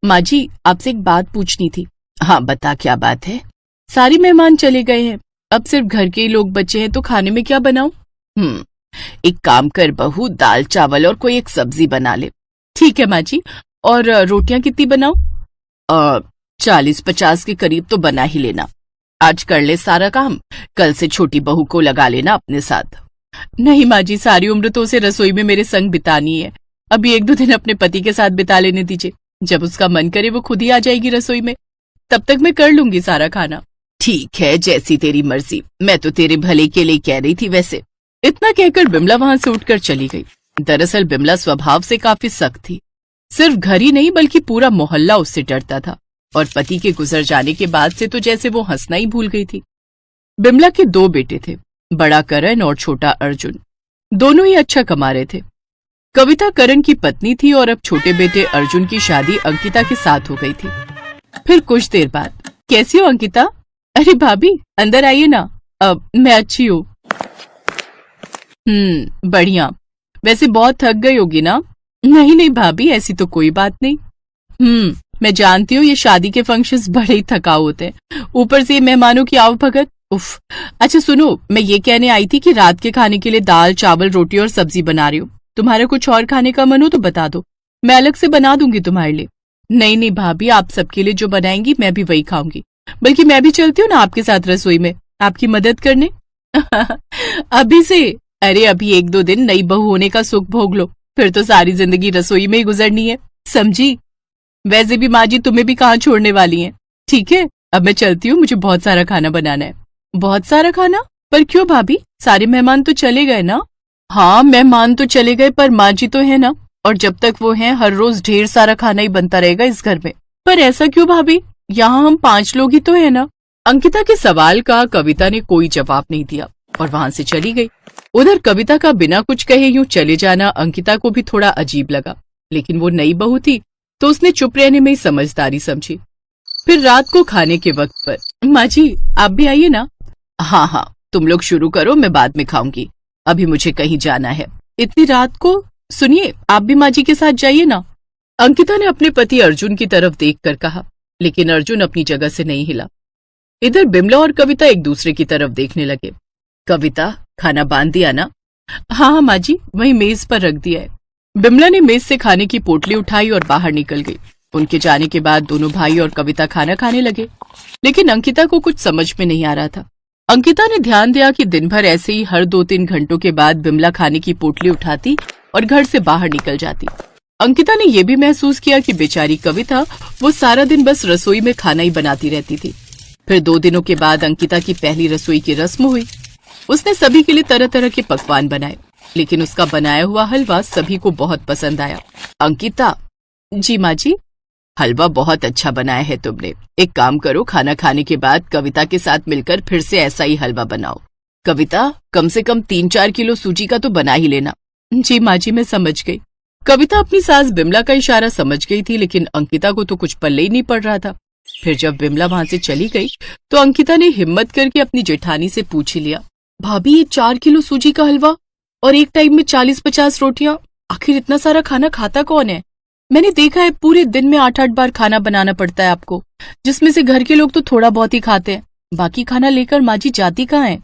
माँ जी, आपसे एक बात पूछनी थी। हाँ बता, क्या बात है? सारे मेहमान चले गए हैं, अब सिर्फ घर के ही लोग बचे हैं, तो खाने में क्या बनाऊं? एक काम कर बहू, दाल चावल और कोई एक सब्जी बना ले। ठीक है माँ जी। और रोटियां कितनी बनाऊं? 40-50 के करीब तो बना ही लेना। आज कर ले सारा काम, कल से छोटी बहू को लगा लेना अपने साथ। नहीं माँ जी, सारी उम्र तो उसे रसोई में मेरे संग बितानी है। अभी 1-2 दिन अपने पति के साथ बिता लेने दीजिए, जब उसका मन करे वो खुद ही आ जाएगी रसोई में, तब तक मैं कर लूंगी सारा खाना। ठीक है, जैसी तेरी मर्जी, मैं तो तेरे भले के लिए कह रही थी वैसे। इतना कहकर बिमला वहां से उठकर चली गई। दरअसल बिमला स्वभाव से काफी सख्त थी। सिर्फ घर ही नहीं बल्कि पूरा मोहल्ला उससे डरता था, और पति के गुजर जाने के बाद से तो जैसे वो हंसना ही भूल गई थी। बिमला के 2 बेटे थे, बड़ा करण और छोटा अर्जुन। दोनों ही अच्छा कमा रहे थे। कविता करण की पत्नी थी और अब छोटे बेटे अर्जुन की शादी अंकिता के साथ हो गई थी। फिर कुछ देर बाद, कैसी हो अंकिता? अरे भाभी, अंदर आइए ना। अब मैं अच्छी हूँ। बढ़िया। वैसे बहुत थक गई होगी ना? नहीं नहीं भाभी, ऐसी तो कोई बात नहीं। मैं जानती हूँ, ये शादी के फंक्शंस बड़े ही थकाऊ होते हैं, ऊपर से मेहमानों की आवभगत। उफ। अच्छा सुनो, मैं ये कहने आई थी कि रात के खाने के लिए दाल चावल रोटी और सब्जी बना रही हूँ। तुम्हारा कुछ और खाने का मन हो तो बता दो, मैं अलग से बना दूंगी तुम्हारे लिए। नहीं नहीं भाभी, आप सबके लिए जो बनाएंगी मैं भी वही खाऊंगी। बल्कि मैं भी चलती हूँ ना आपके साथ रसोई में, आपकी मदद करने। अभी से? अरे अभी 1-2 दिन नई बहू होने का सुख भोग लो, फिर तो सारी जिंदगी रसोई में ही गुजरनी है, समझी? वैसे भी माँ जी तुम्हें भी कहाँ छोड़ने वाली हैं। ठीक है, अब मैं चलती हूँ, मुझे बहुत सारा खाना बनाना है। बहुत सारा खाना? पर क्यों भाभी, सारे मेहमान तो चले गए ना? हाँ मेहमान तो चले गए, पर माँ जी तो है ना, और जब तक वो हैं हर रोज ढेर सारा खाना ही बनता रहेगा इस घर में। पर ऐसा क्यों भाभी, यहाँ हम 5 लोग ही तो है ना? अंकिता के सवाल का कविता ने कोई जवाब नहीं दिया और वहां से चली गई। उधर कविता का बिना कुछ कहे यूं चले जाना अंकिता को भी थोड़ा अजीब लगा, लेकिन वो नई बहू थी तो उसने चुप रहने में ही समझदारी समझी। फिर रात को खाने के वक्त पर, माँ जी आप भी आइए ना। हाँ हाँ, तुम लोग शुरू करो, मैं बाद में खाऊंगी, अभी मुझे कहीं जाना है। इतनी रात को? सुनिए, आप भी माँ जी के साथ जाइए ना। अंकिता ने अपने पति अर्जुन की तरफ देखकर कहा, लेकिन अर्जुन अपनी जगह से नहीं हिला। इधर बिमला और कविता एक दूसरे की तरफ देखने लगे। कविता, खाना बांध दिया ना? हाँ हाँ माँ जी, वही मेज पर रख दिया है। बिमला ने मेज से खाने की पोटली उठाई और बाहर निकल गई। उनके जाने के बाद दोनों भाई और कविता खाना खाने लगे, लेकिन अंकिता को कुछ समझ में नहीं आ रहा था। अंकिता ने ध्यान दिया कि दिन भर ऐसे ही हर 2-3 घंटों के बाद बिमला खाने की पोटली उठाती और घर से बाहर निकल जाती। अंकिता ने यह भी महसूस किया कि बेचारी कविता, वो सारा दिन बस रसोई में खाना ही बनाती रहती थी। फिर 2 दिनों के बाद अंकिता की पहली रसोई की रस्म हुई। उसने सभी के लिए तरह तरह के पकवान बनाए, लेकिन उसका बनाया हुआ हलवा सभी को बहुत पसंद आया। अंकिता। जी माँ जी। हलवा बहुत अच्छा बनाया है तुमने। एक काम करो, खाना खाने के बाद कविता के साथ मिलकर फिर से ऐसा ही हलवा बनाओ। कविता, कम से कम 3-4 किलो सूजी का तो बना ही लेना। जी माँ जी, मैं समझ गई। कविता अपनी सास बिमला का इशारा समझ गई थी, लेकिन अंकिता को तो कुछ पल्ले ही नहीं पड़ रहा था। फिर जब बिमला वहां से चली गई तो अंकिता ने हिम्मत करके अपनी जेठानी से पूछ ही लिया, भाभी ये 4 किलो सूजी का हलवा और एक टाइम में 40-50 रोटियां, आखिर इतना सारा खाना खाता कौन है? मैंने देखा है पूरे दिन में 8-8 बार खाना बनाना पड़ता है आपको, जिसमें से घर के लोग तो थोड़ा बहुत ही खाते हैं, बाकी खाना लेकर माँ जी जाती कहाँ है?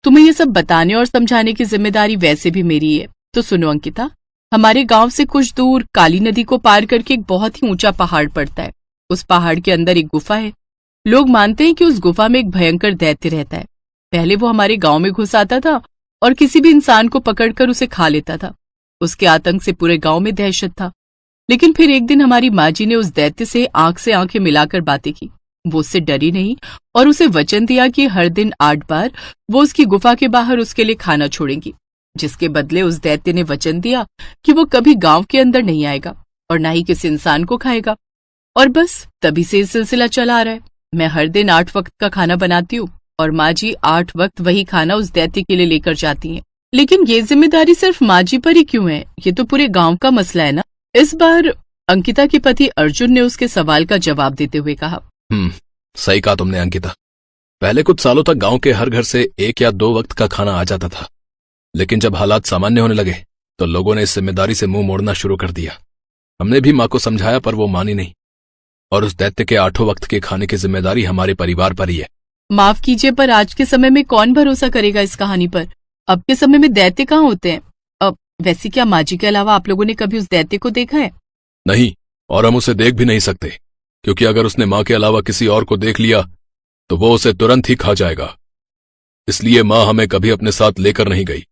तुम्हें ये सब बताने और समझाने की जिम्मेदारी वैसे भी मेरी है। तो सुनो अंकिता, हमारे गांव से कुछ दूर काली नदी को पार करके एक बहुत ही ऊंचा पहाड़ पड़ता है। उस पहाड़ के अंदर एक गुफा है। लोग मानते हैं कि उस गुफा में एक भयंकर दैत्य रहता है। पहले वो हमारे गांव में घुस आता था और किसी भी इंसान को पकड़कर उसे खा लेता था। उसके आतंक से पूरे गांव में दहशत था। लेकिन फिर एक दिन हमारी माँ जी ने उस दैत्य से आंखें मिलाकर बातें की। वो उससे डरी नहीं और उसे वचन दिया कि हर दिन 8 बार वो उसकी गुफा के बाहर उसके लिए खाना छोड़ेंगी, जिसके बदले उस दैत्य ने वचन दिया कि वो कभी गांव के अंदर नहीं आएगा और ना ही किसी इंसान को खाएगा। और बस तभी से ये सिलसिला चला आ रहा है। मैं हर दिन 8 वक्त का खाना बनाती हूँ और माँ जी 8 वक्त वही खाना उस दैत्य के लिए लेकर जाती हैं। लेकिन ये जिम्मेदारी सिर्फ माँ जी पर ही क्यों है? ये तो पूरे गांव का मसला है ना। इस बार अंकिता के पति अर्जुन ने उसके सवाल का जवाब देते हुए कहा, सही कहा तुमने अंकिता। पहले कुछ सालों तक गांव के हर घर से 1 या 2 वक्त का खाना आ जाता था, लेकिन जब हालात सामान्य होने लगे तो लोगों ने इस जिम्मेदारी से मुंह मोड़ना शुरू कर दिया। हमने भी माँ को समझाया पर वो मानी नहीं, और उस दैत्य के 8 वक्त के खाने की जिम्मेदारी हमारे परिवार पर ही है। माफ कीजिए, पर आज के समय में कौन भरोसा करेगा इस कहानी पर? अब के समय में दैत्य कहाँ होते हैं? अब वैसे क्या माँ जी के अलावा आप लोगों ने कभी उस दैत्य को देखा है? नहीं, और हम उसे देख भी नहीं सकते, क्योंकि अगर उसने माँ के अलावा किसी और को देख लिया तो वो उसे तुरंत ही खा जाएगा। इसलिए माँ हमें कभी अपने साथ लेकर नहीं गई।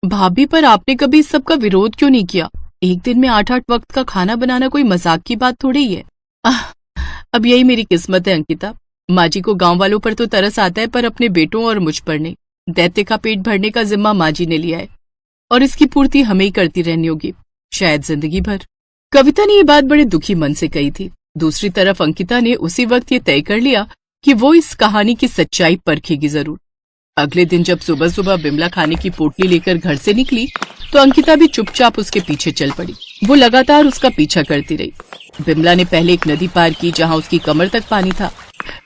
भाभी, पर आपने कभी इस सब का विरोध क्यों नहीं किया? एक दिन में 8-8 वक्त का खाना बनाना कोई मजाक की बात थोड़ी ही है। अब यही मेरी किस्मत है अंकिता। माँ जी को गांव वालों पर तो तरस आता है, पर अपने बेटों और मुझ पर नहीं। दैत्य का पेट भरने का जिम्मा माँ जी ने लिया है, और इसकी पूर्ति हमें ही करती रहनी होगी, शायद जिंदगी भर। कविता ने ये बात बड़े दुखी मन से कही थी। दूसरी तरफ अंकिता ने उसी वक्त ये तय कर लिया कि वो इस कहानी की सच्चाई परखेगी जरूर। अगले दिन जब सुबह सुबह बिमला खाने की पोटली लेकर घर से निकली तो अंकिता भी चुपचाप उसके पीछे चल पड़ी। वो लगातार उसका पीछा करती रही। बिमला ने पहले एक नदी पार की जहाँ उसकी कमर तक पानी था।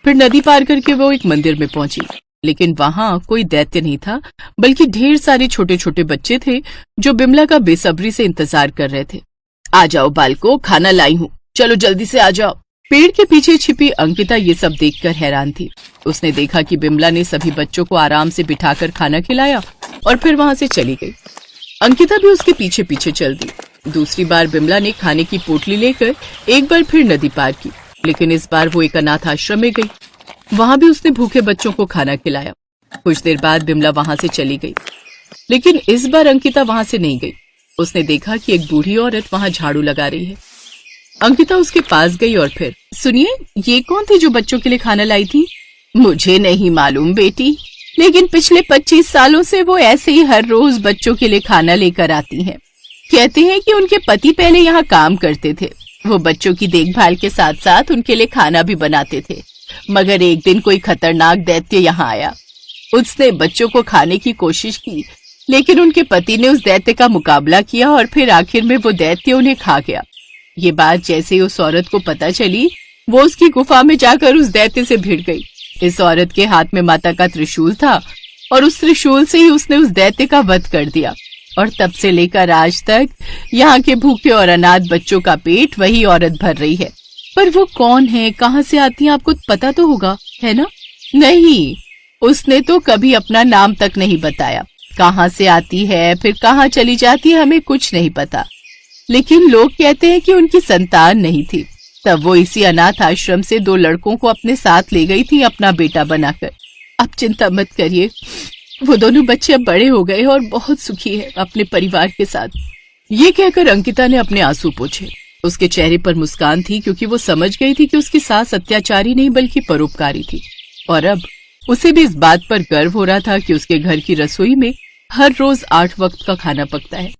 फिर नदी पार करके वो एक मंदिर में पहुंची, लेकिन वहाँ कोई दैत्य नहीं था, बल्कि ढेर सारे छोटे छोटे बच्चे थे जो बिमला का बेसब्री से इंतजार कर रहे थे। आ जाओ बालको, खाना लाई हूँ, चलो जल्दी से आ जाओ। पेड़ के पीछे छिपी अंकिता ये सब देखकर हैरान थी। उसने देखा कि बिमला ने सभी बच्चों को आराम से बिठाकर खाना खिलाया और फिर वहां से चली गई। अंकिता भी उसके पीछे पीछे चल दी। दूसरी बार बिमला ने खाने की पोटली लेकर एक बार फिर नदी पार की, लेकिन इस बार वो एक अनाथ आश्रम में गई। वहां भी उसने भूखे बच्चों को खाना खिलाया। कुछ देर बाद बिमला वहां से चली गई, लेकिन इस बार अंकिता वहां से नहीं गई। उसने देखा कि एक बूढ़ी औरत वहां झाड़ू लगा रही है। अंकिता उसके पास गई और फिर, सुनिए, ये कौन थी जो बच्चों के लिए खाना लाई थी? मुझे नहीं मालूम बेटी, लेकिन पिछले 25 सालों से वो ऐसे ही हर रोज बच्चों के लिए खाना लेकर आती हैं। कहते हैं कि उनके पति पहले यहाँ काम करते थे। वो बच्चों की देखभाल के साथ साथ उनके लिए खाना भी बनाते थे। मगर एक दिन कोई खतरनाक दैत्य यहाँ आया। उसने बच्चों को खाने की कोशिश की, लेकिन उनके पति ने उस दैत्य का मुकाबला किया और फिर आखिर में वो दैत्य उन्हें खा गया। ये बात जैसे ही उस औरत को पता चली, वो उसकी गुफा में जाकर उस दैत्य से भिड़ गई। इस औरत के हाथ में माता का त्रिशूल था और उस त्रिशूल से ही उसने उस दैत्य का वध कर दिया। और तब से लेकर आज तक यहाँ के भूखे और अनाथ बच्चों का पेट वही औरत भर रही है। पर वो कौन है, कहाँ से आती है, आपको पता तो होगा, है ना? नहीं, उसने तो कभी अपना नाम तक नहीं बताया। कहाँ से आती है फिर कहाँ चली जाती है, हमें कुछ नहीं पता। लेकिन लोग कहते हैं कि उनकी संतान नहीं थी। तब वो इसी अनाथ आश्रम से 2 लड़कों को अपने साथ ले गई थी अपना बेटा बनाकर। अब चिंता मत करिए, वो दोनों बच्चे अब बड़े हो गए और बहुत सुखी है अपने परिवार के साथ। ये कहकर अंकिता ने अपने आंसू पोंछे। उसके चेहरे पर मुस्कान थी, क्योंकि वो समझ गई थी कि उसकी सास अत्याचारी नहीं बल्कि परोपकारी थी। और अब उसे भी इस बात पर गर्व हो रहा था कि उसके घर की रसोई में हर रोज 8 वक्त का खाना पकता है।